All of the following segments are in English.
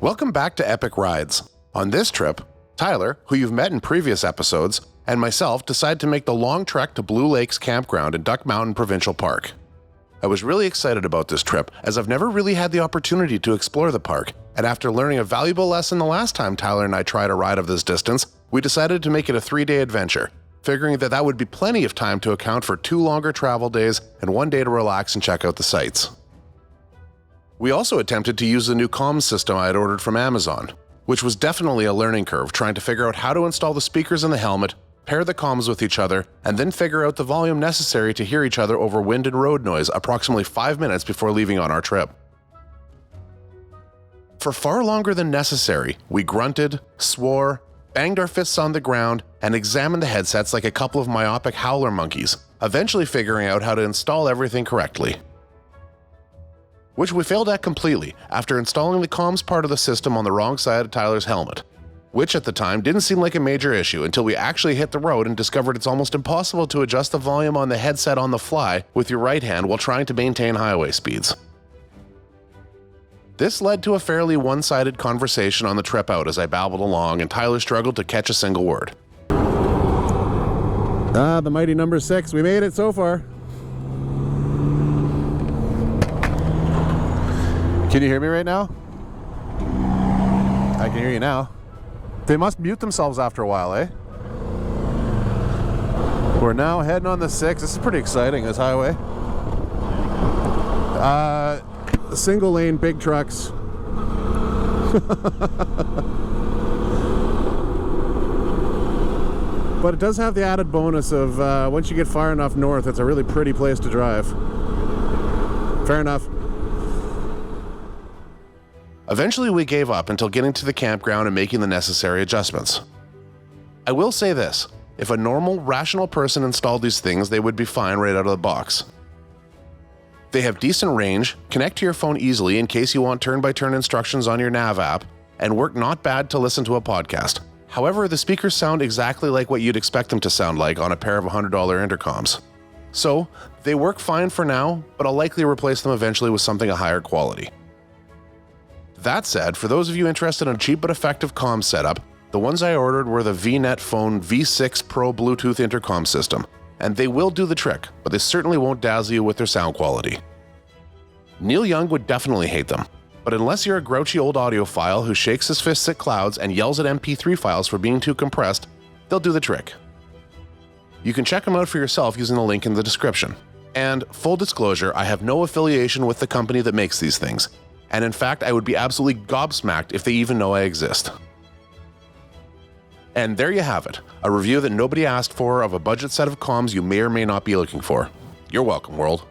Welcome back to Epic Rides. On this trip, Tyler, who you've met in previous episodes, and myself decide to make the long trek to Blue Lakes Campground in Duck Mountain Provincial Park. I was really excited about this trip, as I've never really had the opportunity to explore the park, and after learning a valuable lesson the last time Tyler and I tried a ride of this distance, we decided to make it a 3-day adventure, figuring that would be plenty of time to account for 2 longer travel days and 1 day to relax and check out the sights. We also attempted to use the new comms system I had ordered from Amazon, which was definitely a learning curve trying to figure out how to install the speakers in the helmet, pair the comms with each other, and then figure out the volume necessary to hear each other over wind and road noise approximately 5 minutes before leaving on our trip. For far longer than necessary, we grunted, swore, banged our fists on the ground, and examined the headsets like a couple of myopic howler monkeys, eventually figuring out how to install everything correctly. Which we failed at completely after installing the comms part of the system on the wrong side of Tyler's helmet, which at the time didn't seem like a major issue until we actually hit the road and discovered it's almost impossible to adjust the volume on the headset on the fly with your right hand while trying to maintain highway speeds. This led to a fairly one-sided conversation on the trip out as I babbled along and Tyler struggled to catch a single word. The mighty number 6. We made it so far. Can you hear me right now? I can hear you now. They must mute themselves after a while, eh? We're now heading on the 6. This is pretty exciting, this highway. Single lane, big trucks. But it does have the added bonus of once you get far enough north, it's a really pretty place to drive. Fair enough. Eventually we gave up until getting to the campground and making the necessary adjustments. I will say this, if a normal, rational person installed these things, they would be fine right out of the box. They have decent range, connect to your phone easily in case you want turn-by-turn instructions on your nav app, and work not bad to listen to a podcast. However, the speakers sound exactly like what you'd expect them to sound like on a pair of $100 intercoms. So, they work fine for now, but I'll likely replace them eventually with something of higher quality. That said, for those of you interested in a cheap but effective comm setup, the ones I ordered were the VNet Phone V6 Pro Bluetooth intercom system, and they will do the trick, but they certainly won't dazzle you with their sound quality. Neil Young would definitely hate them, but unless you're a grouchy old audiophile who shakes his fists at clouds and yells at MP3 files for being too compressed, they'll do the trick. You can check them out for yourself using the link in the description. And full disclosure, I have no affiliation with the company that makes these things. And in fact, I would be absolutely gobsmacked if they even know I exist. And there you have it, a review that nobody asked for of a budget set of comms you may or may not be looking for. You're welcome, world.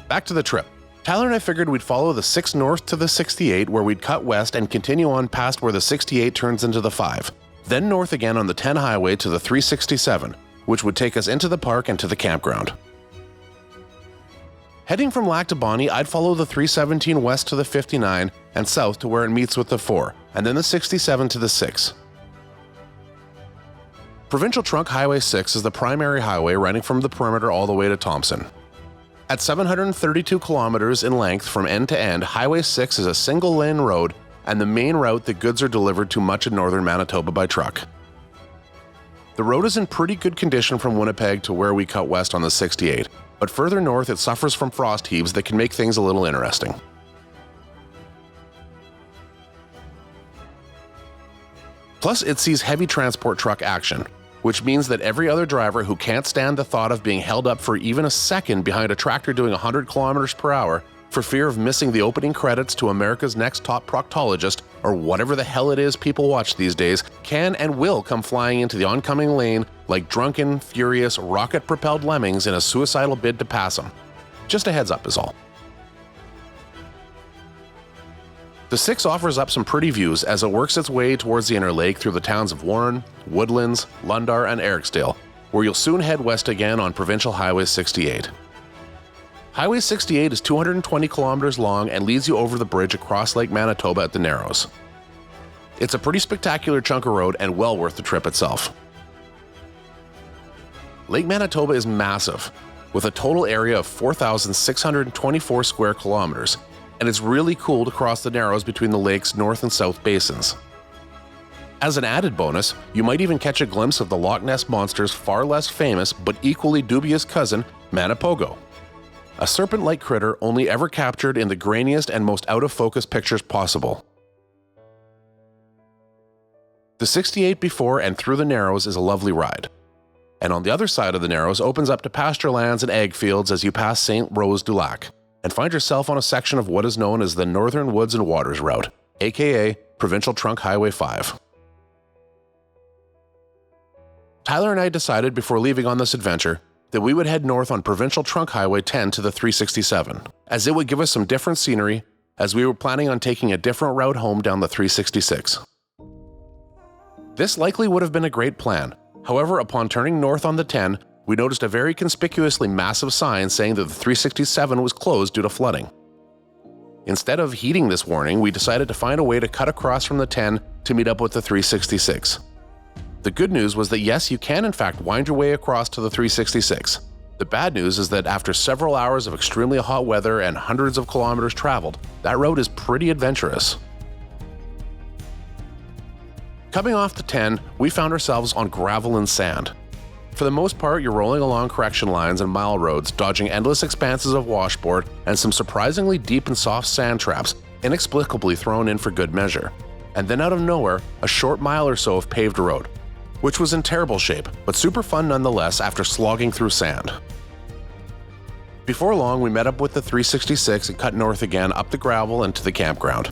Back to the trip. Tyler and I figured we'd follow the 6 north to the 68 where we'd cut west and continue on past where the 68 turns into the 5, then north again on the 10 highway to the 367, which would take us into the park and to the campground. Heading from Lac du Bonnet, I'd follow the 317 west to the 59 and south to where it meets with the 4, and then the 67 to the 6. Provincial Trunk Highway 6 is the primary highway running from the perimeter all the way to Thompson. At 732 kilometers in length from end to end, Highway 6 is a single-lane road and the main route that goods are delivered to much of northern Manitoba by truck. The road is in pretty good condition from Winnipeg to where we cut west on the 68, but further north it suffers from frost heaves that can make things a little interesting. Plus, it sees heavy transport truck action, which means that every other driver who can't stand the thought of being held up for even a second behind a tractor doing 100 kilometers per hour for fear of missing the opening credits to America's Next Top Proctologist, or whatever the hell it is people watch these days, can and will come flying into the oncoming lane like drunken, furious, rocket-propelled lemmings in a suicidal bid to pass them. Just a heads up is all. The 6 offers up some pretty views as it works its way towards the inner lake through the towns of Warren, Woodlands, Lundar, and Eriksdale, where you'll soon head west again on Provincial Highway 68. Highway 68 is 220 kilometers long and leads you over the bridge across Lake Manitoba at the Narrows. It's a pretty spectacular chunk of road and well worth the trip itself. Lake Manitoba is massive, with a total area of 4,624 square kilometers, and it's really cool to cross the Narrows between the lake's north and south basins. As an added bonus, you might even catch a glimpse of the Loch Ness Monster's far less famous but equally dubious cousin, Manipogo, a serpent-like critter only ever captured in the grainiest and most out-of-focus pictures possible. The 68 before and through the Narrows is a lovely ride, and on the other side of the Narrows opens up to pasture lands and egg fields as you pass St. Rose du Lac, and find yourself on a section of what is known as the Northern Woods and Waters Route, aka Provincial Trunk Highway 5. Tyler and I decided before leaving on this adventure that we would head north on Provincial Trunk Highway 10 to the 367, as it would give us some different scenery, as we were planning on taking a different route home down the 366. This likely would have been a great plan. However, upon turning north on the 10, we noticed a very conspicuously massive sign saying that the 367 was closed due to flooding. Instead of heeding this warning, we decided to find a way to cut across from the 10 to meet up with the 366. The good news was that yes, you can in fact wind your way across to the 366. The bad news is that after several hours of extremely hot weather and hundreds of kilometers traveled, that road is pretty adventurous. Coming off the 10, we found ourselves on gravel and sand. For the most part, you're rolling along correction lines and mile roads, dodging endless expanses of washboard and some surprisingly deep and soft sand traps, inexplicably thrown in for good measure. And then out of nowhere, a short mile or so of paved road, which was in terrible shape, but super fun nonetheless after slogging through sand. Before long, we met up with the 366 and cut north again up the gravel and to the campground.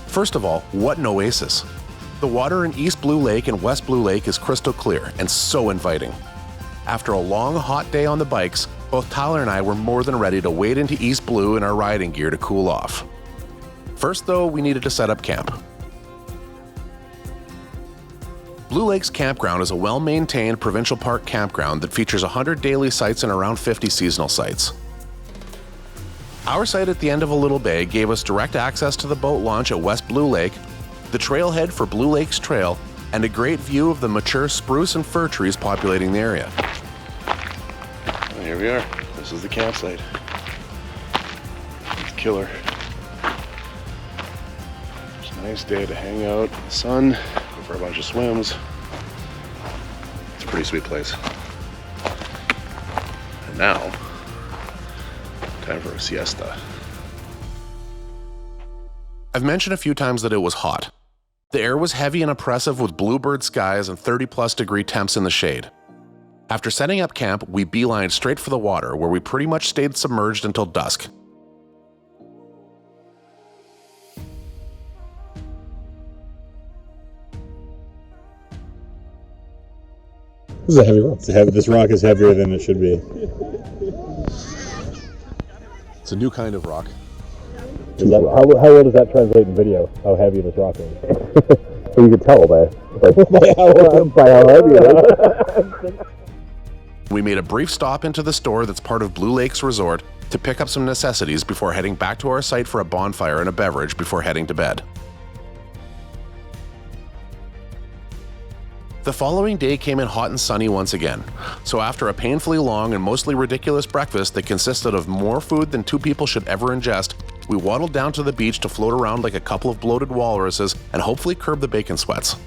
First of all, what an oasis. The water in East Blue Lake and West Blue Lake is crystal clear and so inviting. After a long, hot day on the bikes, both Tyler and I were more than ready to wade into East Blue in our riding gear to cool off. First though, we needed to set up camp. Blue Lakes Campground is a well-maintained provincial park campground that features 100 daily sites and around 50 seasonal sites. Our site at the end of a little bay gave us direct access to the boat launch at West Blue Lake, the trailhead for Blue Lakes Trail, and a great view of the mature spruce and fir trees populating the area. And here we are. This is the campsite. It's killer. It's a nice day to hang out in the sun, go for a bunch of swims. It's a pretty sweet place. And now, time for a siesta. I've mentioned a few times that it was hot. The air was heavy and oppressive with bluebird skies and 30+ degree temps in the shade. After setting up camp, we beelined straight for the water, where we pretty much stayed submerged until dusk. This is a heavy rock. This rock is heavier than it should be. It's a new kind of rock. How well does that translate in video? How heavy this rock is? Well, you can tell by how heavy it is. We made a brief stop into the store that's part of Blue Lakes Resort to pick up some necessities before heading back to our site for a bonfire and a beverage before heading to bed. The following day came in hot and sunny once again, so after a painfully long and mostly ridiculous breakfast that consisted of more food than 2 people should ever ingest, we waddled down to the beach to float around like a couple of bloated walruses and hopefully curb the bacon sweats.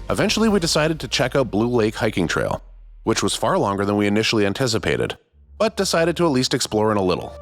Eventually we decided to check out Blue Lake Hiking Trail, which was far longer than we initially anticipated, but decided to at least explore in a little.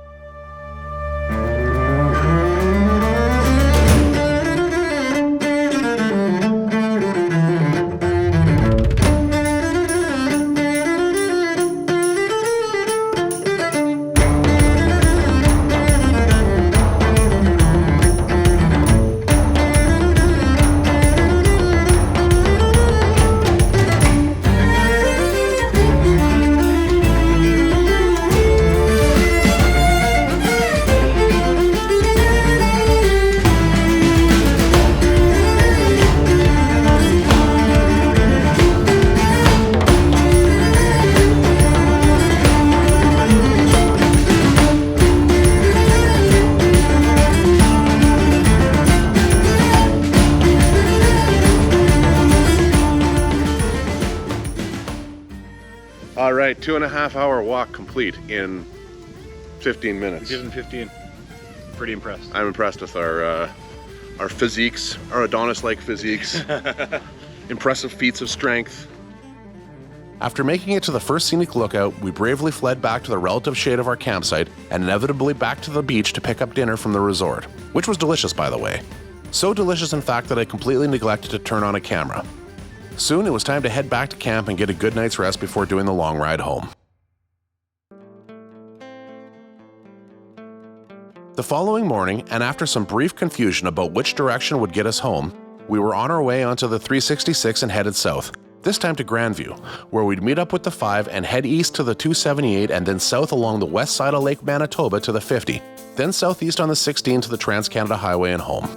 2.5 hour walk complete in 15 minutes. Given 15. Pretty impressed. I'm impressed with our physiques, our Adonis-like physiques. Impressive feats of strength. After making it to the first scenic lookout, we bravely fled back to the relative shade of our campsite and inevitably back to the beach to pick up dinner from the resort, which was delicious, by the way. So delicious, in fact, that I completely neglected to turn on a camera. Soon it was time to head back to camp and get a good night's rest before doing the long ride home. The following morning, and after some brief confusion about which direction would get us home, we were on our way onto the 366 and headed south, this time to Grandview, where we'd meet up with the 5 and head east to the 278 and then south along the west side of Lake Manitoba to the 50, then southeast on the 16 to the Trans-Canada Highway and home.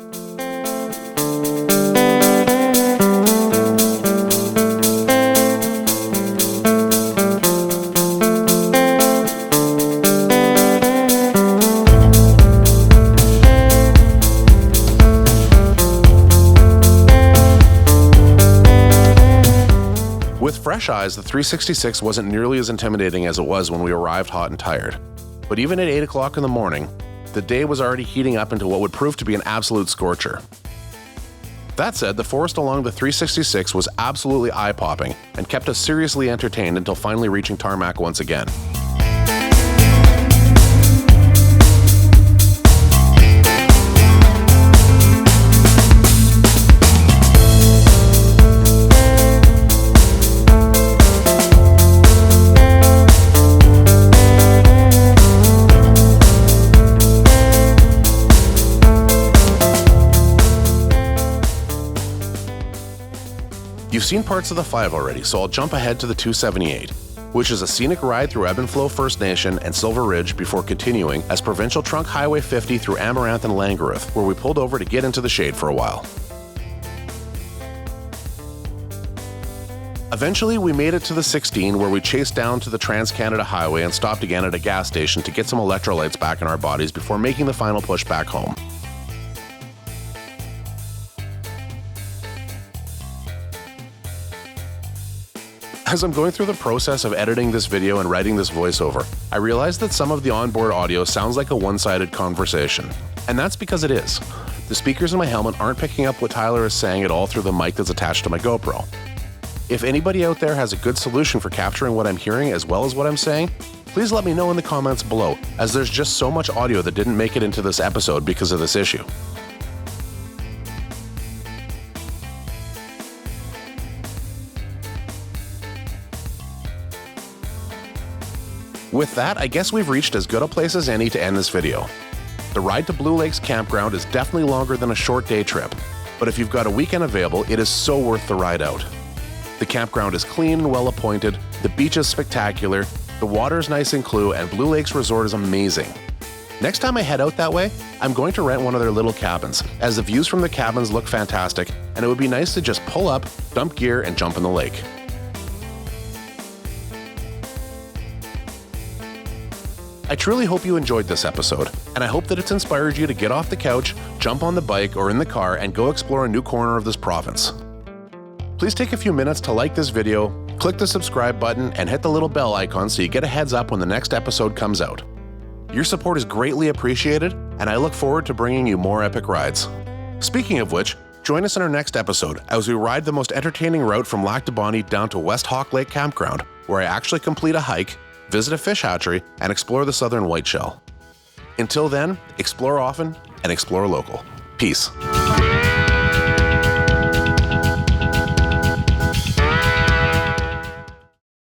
With fresh eyes, the 366 wasn't nearly as intimidating as it was when we arrived hot and tired. But even at 8 o'clock in the morning, the day was already heating up into what would prove to be an absolute scorcher. That said, the forest along the 366 was absolutely eye-popping and kept us seriously entertained until finally reaching tarmac once again. You've seen parts of the 5 already, so I'll jump ahead to the 278, which is a scenic ride through Ebb and Flow First Nation and Silver Ridge before continuing as Provincial Trunk Highway 50 through Amaranth and Langeruth, where we pulled over to get into the shade for a while. Eventually, we made it to the 16, where we chased down to the Trans-Canada Highway and stopped again at a gas station to get some electrolytes back in our bodies before making the final push back home. As I'm going through the process of editing this video and writing this voiceover, I realized that some of the onboard audio sounds like a one-sided conversation. And that's because it is. The speakers in my helmet aren't picking up what Tyler is saying at all through the mic that's attached to my GoPro. If anybody out there has a good solution for capturing what I'm hearing as well as what I'm saying, please let me know in the comments below, as there's just so much audio that didn't make it into this episode because of this issue. With that, I guess we've reached as good a place as any to end this video. The ride to Blue Lakes Campground is definitely longer than a short day trip, but if you've got a weekend available, it is so worth the ride out. The campground is clean and well appointed, the beach is spectacular, the water is nice and clear, and Blue Lakes Resort is amazing. Next time I head out that way, I'm going to rent one of their little cabins, as the views from the cabins look fantastic, and it would be nice to just pull up, dump gear, and jump in the lake. I truly hope you enjoyed this episode, and I hope that it's inspired you to get off the couch, jump on the bike or in the car, and go explore a new corner of this province. Please take a few minutes to like this video, click the subscribe button, and hit the little bell icon so you get a heads up when the next episode comes out. Your support is greatly appreciated, and I look forward to bringing you more epic rides. Speaking of which, join us in our next episode as we ride the most entertaining route from Lac du Bonnet down to West Hawk Lake Campground, where I actually complete a hike, visit a fish hatchery, and explore the southern whiteshell. Until then, explore often and explore local. Peace.